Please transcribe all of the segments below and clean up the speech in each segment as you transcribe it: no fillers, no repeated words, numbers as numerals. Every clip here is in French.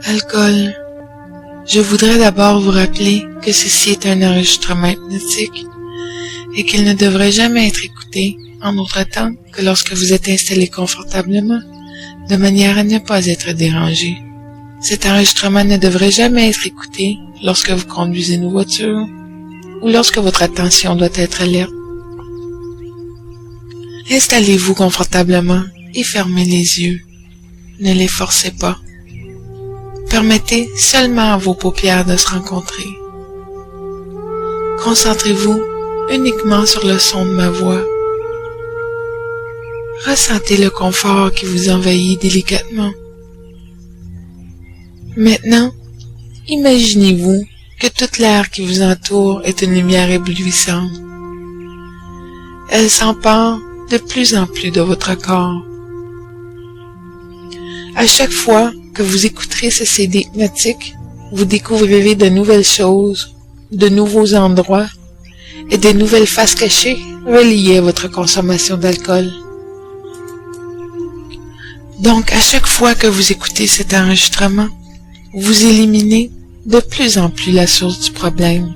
Alcool. Je voudrais d'abord vous rappeler que ceci est un enregistrement hypnotique et qu'il ne devrait jamais être écouté en autre temps que lorsque vous êtes installé confortablement, de manière à ne pas être dérangé. Cet enregistrement ne devrait jamais être écouté lorsque vous conduisez une voiture ou lorsque votre attention doit être alerte. Installez-vous confortablement et fermez les yeux. Ne les forcez pas. Permettez seulement à vos paupières de se rencontrer. Concentrez-vous uniquement sur le son de ma voix. Ressentez le confort qui vous envahit délicatement. Maintenant, imaginez-vous que toute l'air qui vous entoure est une lumière éblouissante. Elle s'empare de plus en plus de votre corps. À chaque fois que vous écouterez ce CD hypnotique, vous découvrirez de nouvelles choses, de nouveaux endroits et de nouvelles faces cachées reliées à votre consommation d'alcool. Donc, à chaque fois que vous écoutez cet enregistrement, vous éliminez de plus en plus la source du problème.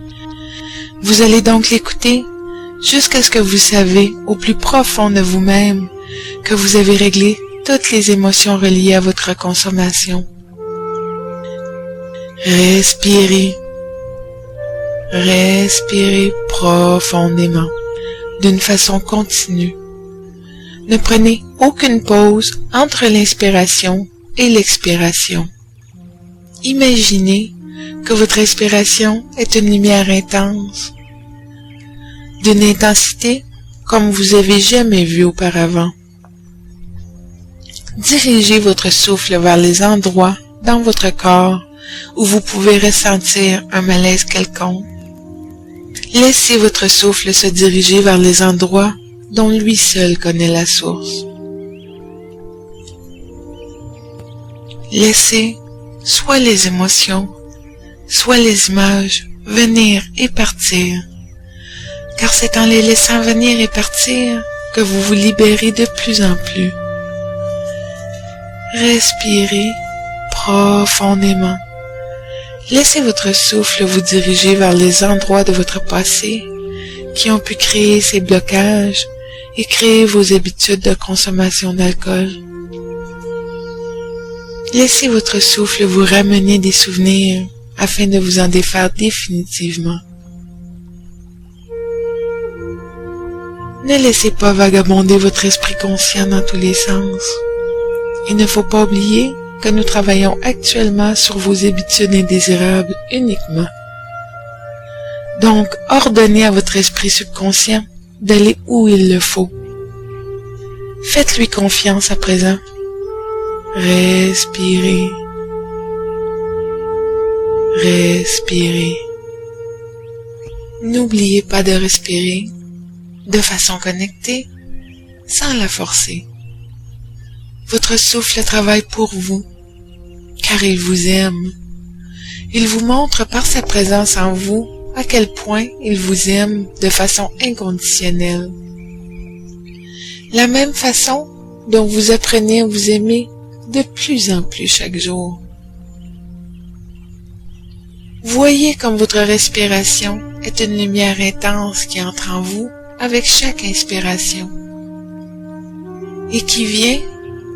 Vous allez donc l'écouter jusqu'à ce que vous savez au plus profond de vous-même que vous avez réglé toutes les émotions reliées à votre consommation. Respirez. Respirez profondément, d'une façon continue. Ne prenez aucune pause entre l'inspiration et l'expiration. Imaginez que votre respiration est une lumière intense, d'une intensité comme vous avez jamais vu auparavant. Dirigez votre souffle vers les endroits dans votre corps où vous pouvez ressentir un malaise quelconque. Laissez votre souffle se diriger vers les endroits dont lui seul connaît la source. Laissez soit les émotions, soit les images venir et partir, car c'est en les laissant venir et partir que vous vous libérez de plus en plus. Respirez profondément. Laissez votre souffle vous diriger vers les endroits de votre passé qui ont pu créer ces blocages et créer vos habitudes de consommation d'alcool. Laissez votre souffle vous ramener des souvenirs afin de vous en défaire définitivement. Ne laissez pas vagabonder votre esprit conscient dans tous les sens. Il ne faut pas oublier que nous travaillons actuellement sur vos habitudes indésirables uniquement. Donc, ordonnez à votre esprit subconscient d'aller où il le faut. Faites-lui confiance à présent. Respirez. Respirez. N'oubliez pas de respirer de façon connectée, sans la forcer. Votre souffle travaille pour vous, car il vous aime. Il vous montre par sa présence en vous à quel point il vous aime de façon inconditionnelle. La même façon dont vous apprenez à vous aimer de plus en plus chaque jour. Voyez comme votre respiration est une lumière intense qui entre en vous avec chaque inspiration et qui vient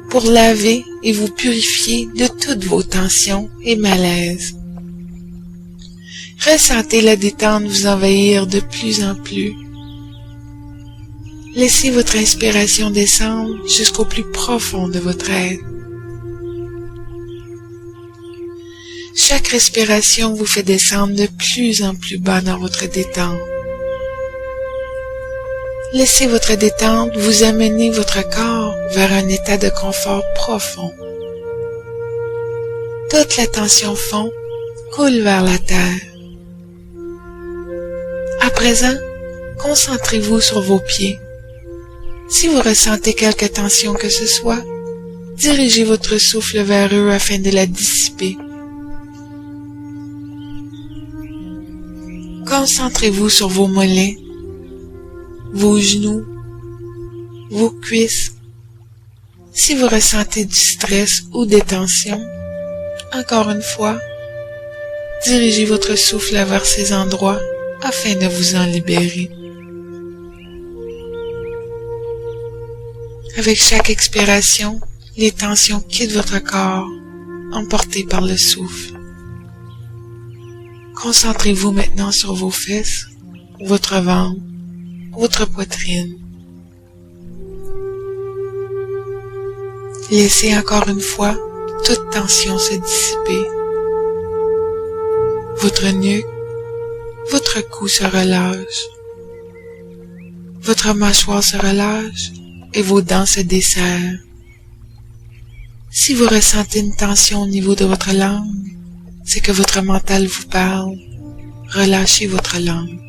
pour laver et vous purifier de toutes vos tensions et malaises. Ressentez la détente vous envahir de plus en plus. Laissez votre inspiration descendre jusqu'au plus profond de votre être. Chaque respiration vous fait descendre de plus en plus bas dans votre détente. Laissez votre détente vous amener votre corps vers un état de confort profond. Toute la tension fond coule vers la terre. À présent, concentrez-vous sur vos pieds. Si vous ressentez quelque tension que ce soit, dirigez votre souffle vers eux afin de la dissiper. Concentrez-vous sur vos mollets, vos genoux, vos cuisses. Si vous ressentez du stress ou des tensions, Encore une fois, dirigez votre souffle vers ces endroits afin de vous en libérer. Avec chaque expiration, les tensions quittent votre corps, emportées par le souffle. Concentrez-vous maintenant sur vos fesses, votre ventre, votre poitrine. Laissez encore une fois toute tension se dissiper. Votre nuque, votre cou se relâche. Votre mâchoire se relâche et vos dents se desserrent. Si vous ressentez une tension au niveau de votre langue, c'est que votre mental vous parle. Relâchez votre langue.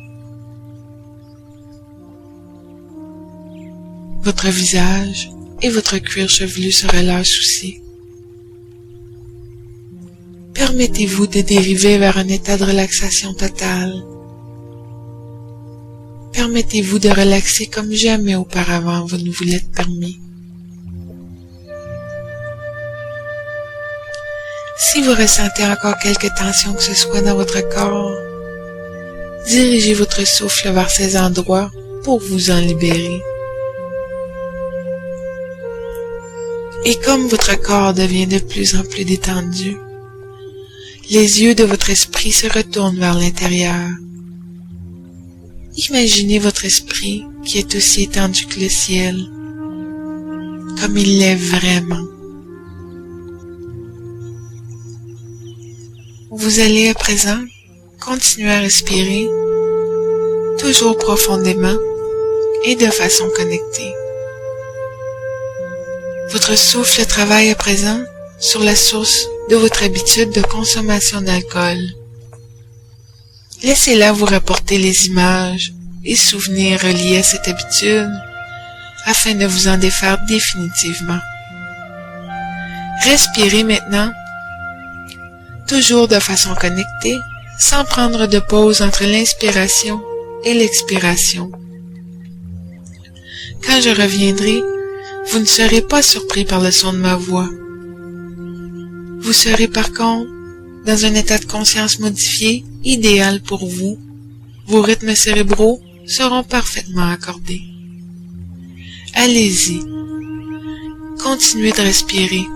Votre visage et votre cuir chevelu se relâchent aussi. Permettez-vous de dériver vers un état de relaxation totale. Permettez-vous de relaxer comme jamais auparavant vous ne vous l'êtes permis. Si vous ressentez encore quelque tension que ce soit dans votre corps, dirigez votre souffle vers ces endroits pour vous en libérer. Et comme votre corps devient de plus en plus détendu, les yeux de votre esprit se retournent vers l'intérieur. Imaginez votre esprit qui est aussi étendu que le ciel, comme il l'est vraiment. Vous allez à présent continuer à respirer, toujours profondément et de façon connectée. Votre souffle travaille à présent sur la source de votre habitude de consommation d'alcool. Laissez-la vous rapporter les images et souvenirs reliés à cette habitude afin de vous en défaire définitivement. Respirez maintenant, toujours de façon connectée, sans prendre de pause entre l'inspiration et l'expiration. Quand je reviendrai, vous ne serez pas surpris par le son de ma voix. Vous serez par contre dans un état de conscience modifié, idéal pour vous. Vos rythmes cérébraux seront parfaitement accordés. Allez-y. Continuez de respirer.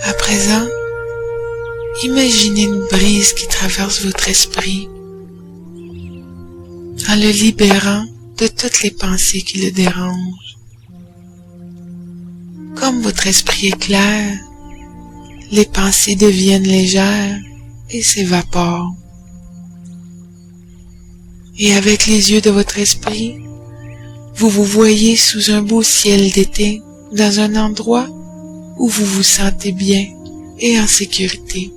À présent, imaginez une brise qui traverse votre esprit en le libérant de toutes les pensées qui le dérangent. Comme votre esprit est clair, les pensées deviennent légères et s'évaporent. Et avec les yeux de votre esprit, vous vous voyez sous un beau ciel d'été dans un endroit où vous vous sentez bien et en sécurité.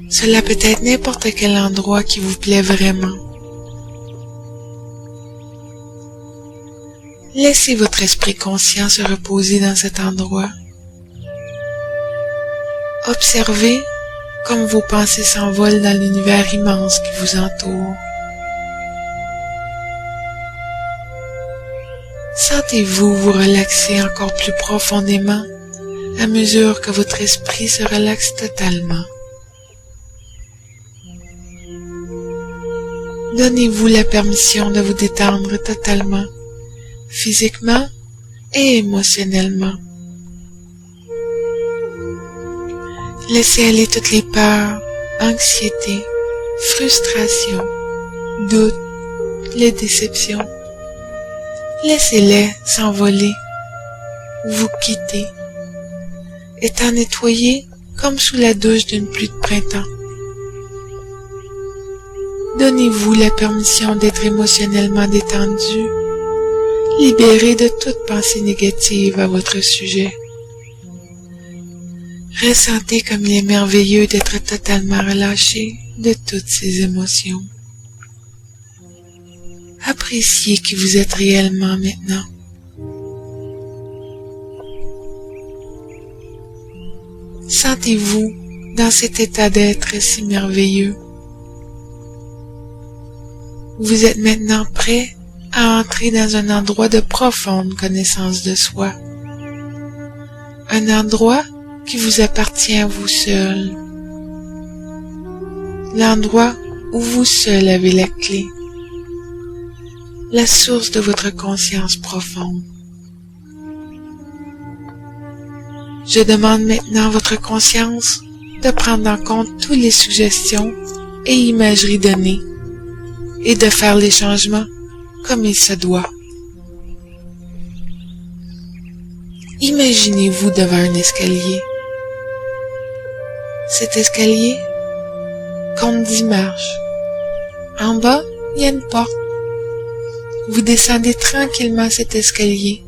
Cela peut être n'importe quel endroit qui vous plaît vraiment. Laissez votre esprit conscient se reposer dans cet endroit. Observez comme vos pensées s'envolent dans l'univers immense qui vous entoure. Sentez-vous vous relaxer encore plus profondément à mesure que votre esprit se relaxe totalement. Donnez-vous la permission de vous détendre totalement, physiquement et émotionnellement. Laissez aller toutes les peurs, anxiété, frustration, doutes, les déceptions. Laissez-les s'envoler, vous quitter, étant nettoyés comme sous la douche d'une pluie de printemps. Donnez-vous la permission d'être émotionnellement détendu, libéré de toute pensée négative à votre sujet. Ressentez comme il est merveilleux d'être totalement relâché de toutes ces émotions. Appréciez qui vous êtes réellement maintenant. Sentez-vous dans cet état d'être si merveilleux. Vous êtes maintenant prêt à entrer dans un endroit de profonde connaissance de soi. Un endroit qui vous appartient à vous seul. L'endroit où vous seul avez la clé. La source de votre conscience profonde. Je demande maintenant à votre conscience de prendre en compte toutes les suggestions et imageries données et de faire les changements comme il se doit. Imaginez-vous devant un escalier. Cet escalier compte 10 marches. En bas, il y a une porte. Vous descendez tranquillement cet escalier.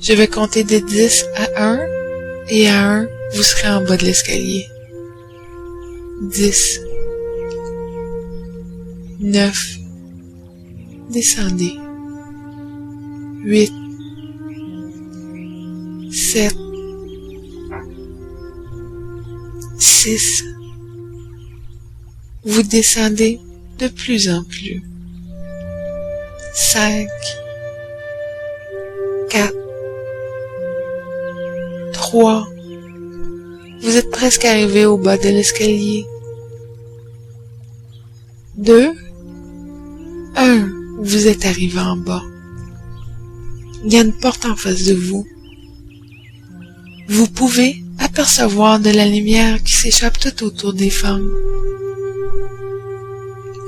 Je vais compter de 10 à 1 et à 1, vous serez en bas de l'escalier. 10, 9, descendez. 8, 7, 6, vous descendez de plus en plus. 5, 4, 3, vous êtes presque arrivé au bas de l'escalier. 2, 1, vous êtes arrivé en bas. Il y a une porte en face de vous. Vous pouvez apercevoir de la lumière qui s'échappe tout autour des femmes.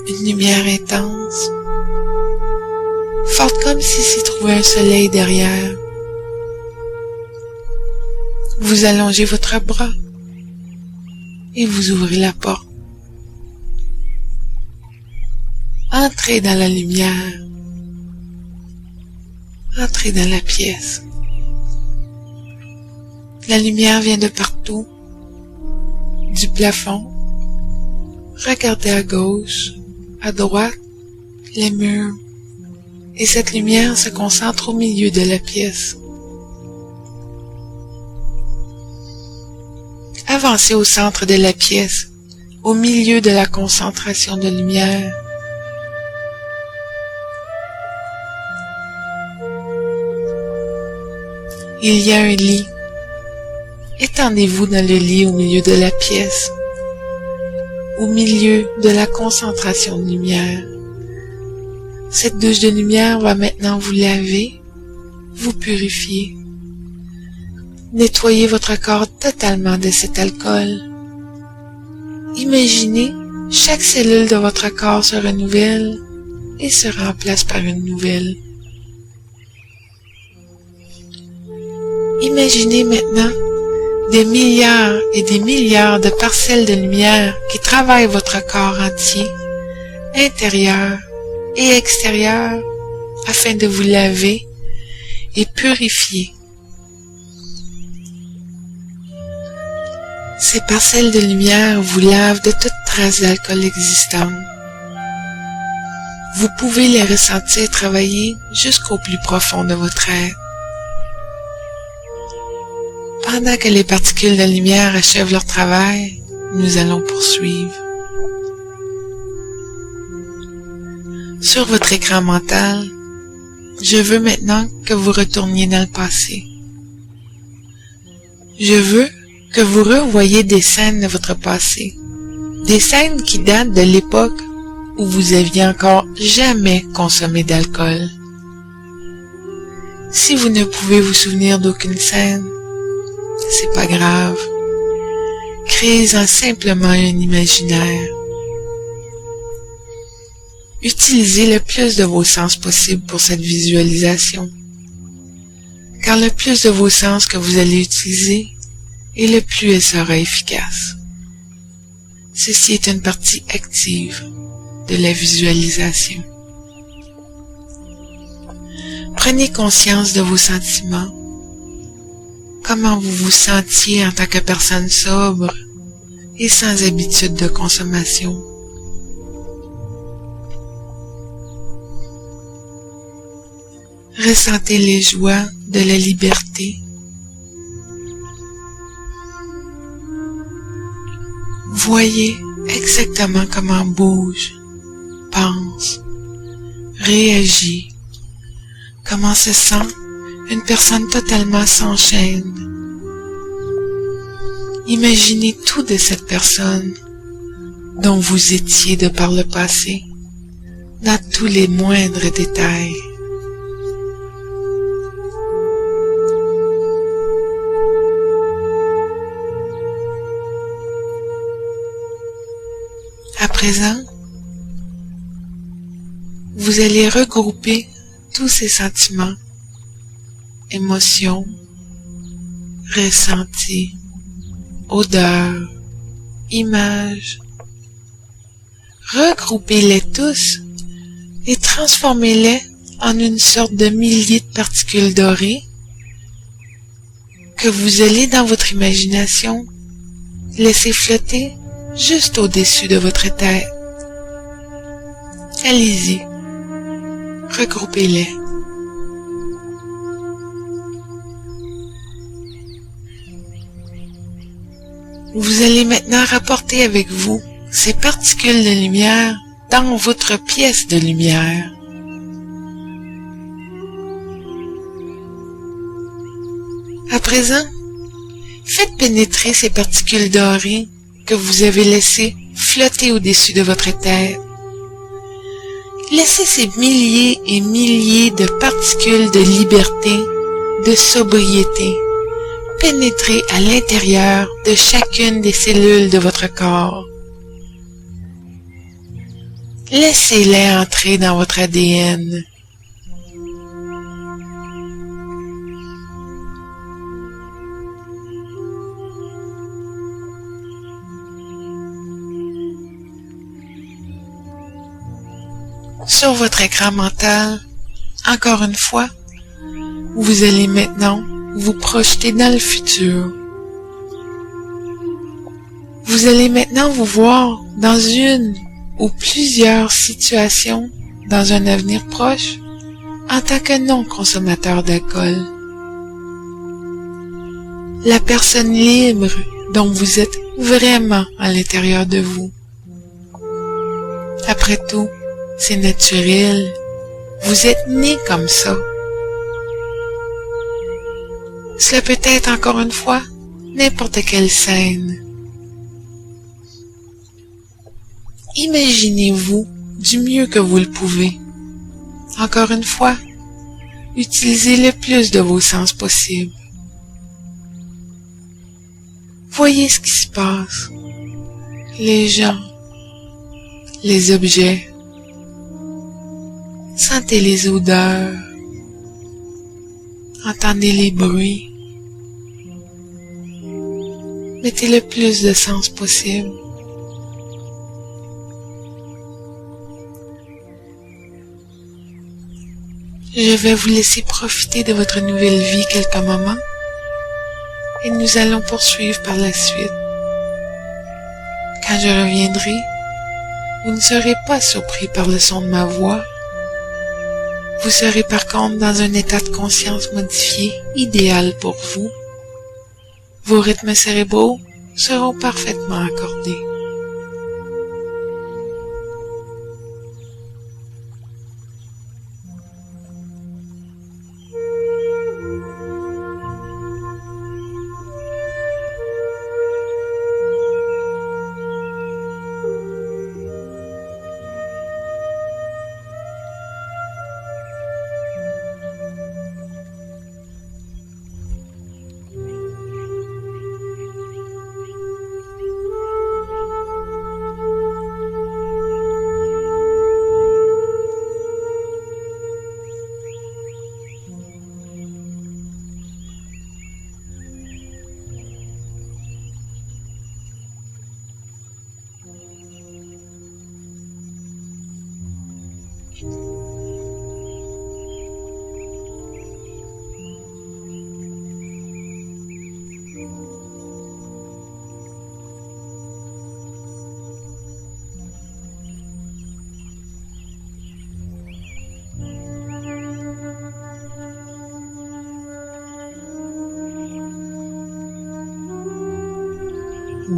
Une lumière intense, forte comme si s'y trouvait un soleil derrière. Vous allongez votre bras et vous ouvrez la porte. Entrez dans la lumière. Entrez dans la pièce. La lumière vient de partout, du plafond. Regardez à gauche, à droite, les murs. Et cette lumière se concentre au milieu de la pièce. Avancez au centre de la pièce, au milieu de la concentration de lumière. Il y a un lit. Étendez-vous dans le lit au milieu de la pièce, au milieu de la concentration de lumière. Cette douche de lumière va maintenant vous laver, vous purifier, nettoyez votre corps totalement de cet alcool. Imaginez chaque cellule de votre corps se renouvelle et se remplace par une nouvelle. Imaginez maintenant des milliards et des milliards de parcelles de lumière qui travaillent votre corps entier, intérieur et extérieur, afin de vous laver et purifier. Ces parcelles de lumière vous lavent de toute trace d'alcool existante. Vous pouvez les ressentir travailler jusqu'au plus profond de votre être. Pendant que les particules de lumière achèvent leur travail, nous allons poursuivre. Sur votre écran mental, je veux maintenant que vous retourniez dans le passé. Je veux que vous revoyiez des scènes de votre passé, des scènes qui datent de l'époque où vous aviez encore jamais consommé d'alcool. Si vous ne pouvez vous souvenir d'aucune scène, c'est pas grave. Créez-en simplement un imaginaire. Utilisez le plus de vos sens possible pour cette visualisation, car le plus de vos sens que vous allez utiliser, et le plus elle sera efficace. Ceci est une partie active de la visualisation. Prenez conscience de vos sentiments. Comment vous vous sentiez en tant que personne sobre et sans habitude de consommation. Ressentez les joies de la liberté. Voyez exactement comment bouge, pense, réagit, comment se sent une personne totalement sans chaîne. Imaginez tout de cette personne dont vous étiez de par le passé, dans tous les moindres détails. À présent, vous allez regrouper tous ces sentiments, émotions, ressentis, odeurs, images. Regroupez-les tous et transformez-les en une sorte de millier de particules dorées que vous allez dans votre imagination laisser flotter juste au-dessus de votre tête. Allez-y, regroupez-les. Vous allez maintenant rapporter avec vous ces particules de lumière dans votre pièce de lumière. À présent, faites pénétrer ces particules dorées que vous avez laissées flotter au-dessus de votre tête. Laissez ces milliers et milliers de particules de liberté, de sobriété, pénétrer à l'intérieur de chacune des cellules de votre corps. Laissez-les entrer dans votre ADN. Sur votre écran mental, encore une fois, vous allez maintenant vous projeter dans le futur. Vous allez maintenant vous voir dans une ou plusieurs situations dans un avenir proche en tant que non-consommateur d'alcool. La personne libre dont vous êtes vraiment à l'intérieur de vous. Après tout, c'est naturel. Vous êtes né comme ça. Cela peut être encore une fois n'importe quelle scène. Imaginez-vous du mieux que vous le pouvez. Encore une fois, utilisez le plus de vos sens possible. Voyez ce qui se passe. Les gens, les objets. Sentez les odeurs. Entendez les bruits. Mettez le plus de sens possible. Je vais vous laisser profiter de votre nouvelle vie quelques moments et nous allons poursuivre par la suite. Quand je reviendrai, vous ne serez pas surpris par le son de ma voix. Vous serez par contre dans un état de conscience modifié, idéal pour vous. Vos rythmes cérébraux seront parfaitement accordés.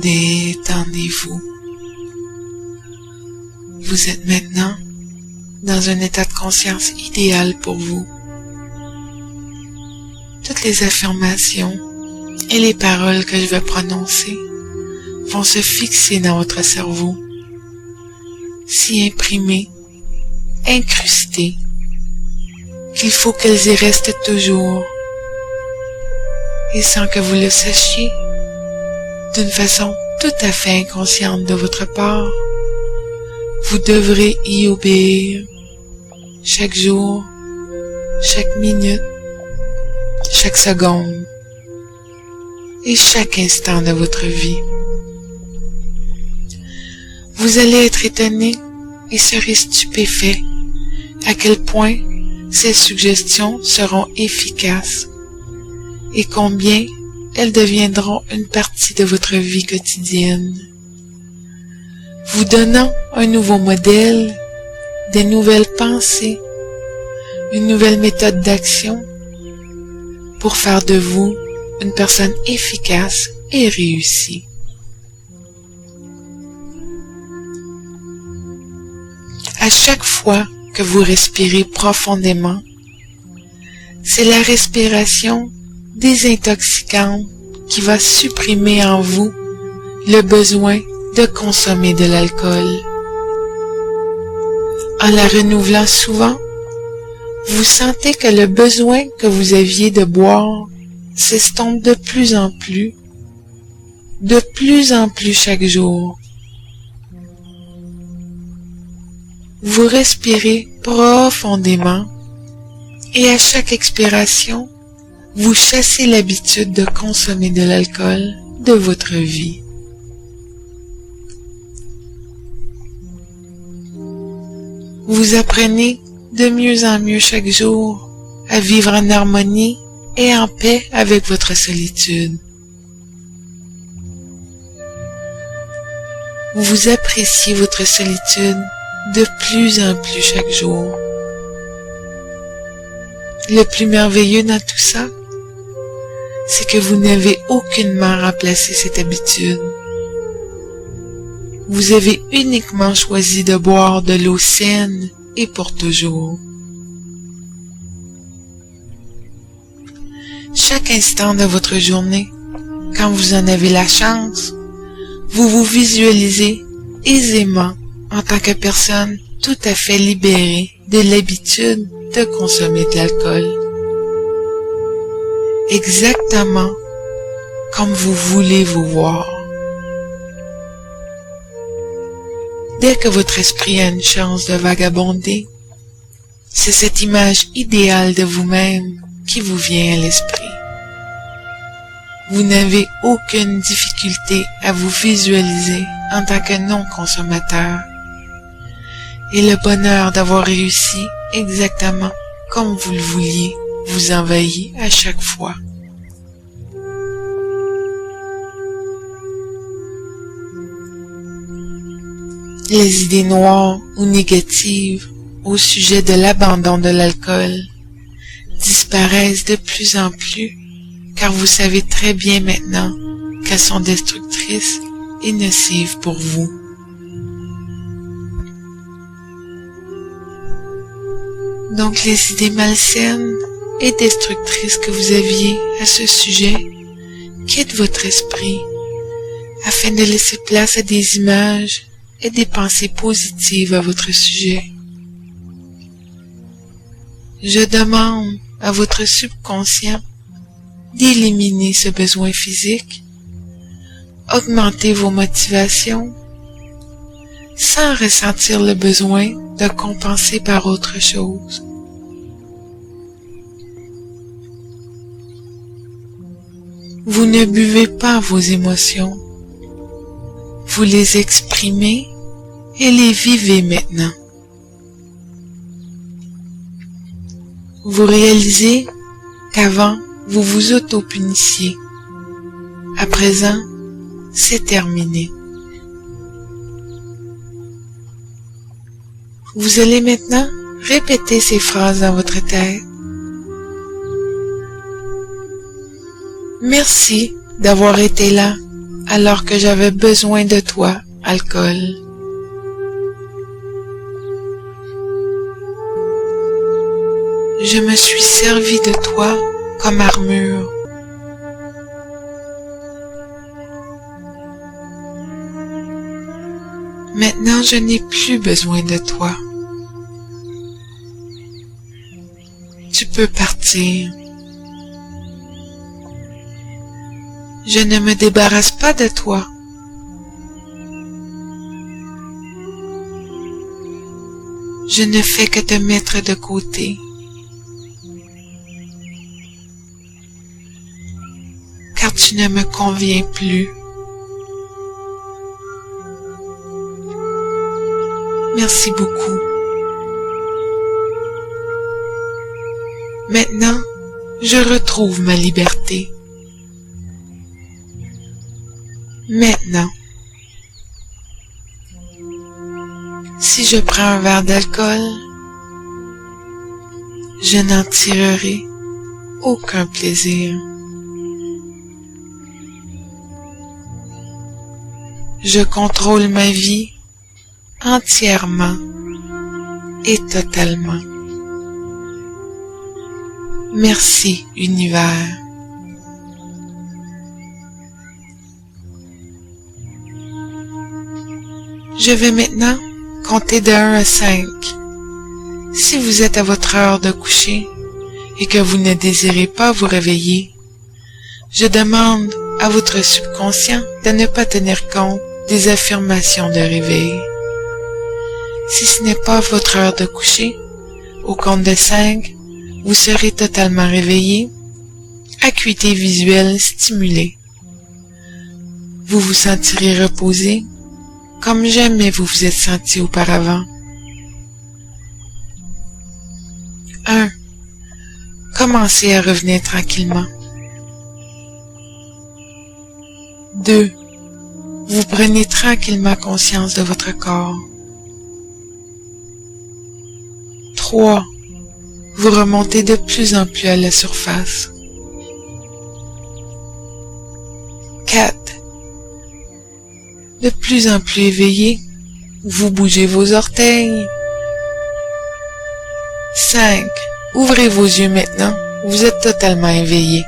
Détendez-vous. Vous êtes maintenant dans un état de conscience idéal pour vous. Toutes les affirmations et les paroles que je vais prononcer vont se fixer dans votre cerveau, s'y imprimer, incruster, qu'il faut qu'elles y restent toujours, et sans que vous le sachiez, d'une façon tout à fait inconsciente de votre part, vous devrez y obéir chaque jour, chaque minute, chaque seconde et chaque instant de votre vie. Vous allez être étonné et serez stupéfait à quel point ces suggestions seront efficaces et combien elles deviendront une partie de votre vie quotidienne, vous donnant un nouveau modèle, des nouvelles pensées, une nouvelle méthode d'action pour faire de vous une personne efficace et réussie. À chaque fois que vous respirez profondément, c'est la respiration désintoxicante qui va supprimer en vous le besoin de consommer de l'alcool. En la renouvelant souvent, vous sentez que le besoin que vous aviez de boire s'estompe de plus en plus chaque jour. Vous respirez profondément et à chaque expiration, vous chassez l'habitude de consommer de l'alcool de votre vie. Vous apprenez de mieux en mieux chaque jour à vivre en harmonie et en paix avec votre solitude. Vous appréciez votre solitude de plus en plus chaque jour. Le plus merveilleux dans tout ça, c'est que vous n'avez aucunement remplacé cette habitude. Vous avez uniquement choisi de boire de l'eau saine et pour toujours. Chaque instant de votre journée, quand vous en avez la chance, vous vous visualisez aisément en tant que personne tout à fait libérée de l'habitude de consommer de l'alcool. Exactement comme vous voulez vous voir. Dès que votre esprit a une chance de vagabonder, c'est cette image idéale de vous-même qui vous vient à l'esprit. Vous n'avez aucune difficulté à vous visualiser en tant que non-consommateur. Et le bonheur d'avoir réussi exactement comme vous le vouliez vous envahit à chaque fois. Les idées noires ou négatives au sujet de l'abandon de l'alcool disparaissent de plus en plus, car vous savez très bien maintenant qu'elles sont destructrices et nocives pour vous. Donc les idées malsaines et destructrices que vous aviez à ce sujet quittent votre esprit afin de laisser place à des images et des pensées positives à votre sujet. Je demande à votre subconscient d'éliminer ce besoin physique, augmenter vos motivations, sans ressentir le besoin de compenser par autre chose. Vous ne buvez pas vos émotions, vous les exprimez et les vivez maintenant. Vous réalisez qu'avant, vous vous auto-punissiez. À présent, c'est terminé. Vous allez maintenant répéter ces phrases dans votre tête. Merci d'avoir été là alors que j'avais besoin de toi, alcool. Je me suis servi de toi comme armure. Maintenant, je n'ai plus besoin de toi. Tu peux partir. Je ne me débarrasse pas de toi. Je ne fais que te mettre de côté. Car tu ne me conviens plus. Merci beaucoup. Maintenant, je retrouve ma liberté. Maintenant, si je prends un verre d'alcool, je n'en tirerai aucun plaisir. Je contrôle ma vie entièrement et totalement. Merci, univers. Je vais maintenant compter de 1 à 5. Si vous êtes à votre heure de coucher et que vous ne désirez pas vous réveiller, je demande à votre subconscient de ne pas tenir compte des affirmations de réveil. Si ce n'est pas votre heure de coucher, au compte de 5, vous serez totalement réveillé, acuité visuelle stimulée. Vous vous sentirez reposé, comme jamais vous vous êtes senti auparavant. 1. Commencez à revenir tranquillement. 2. Vous prenez tranquillement conscience de votre corps. 3. Vous remontez de plus en plus à la surface. 4. De plus en plus éveillé, vous bougez vos orteils. 5. Ouvrez vos yeux maintenant, vous êtes totalement éveillé.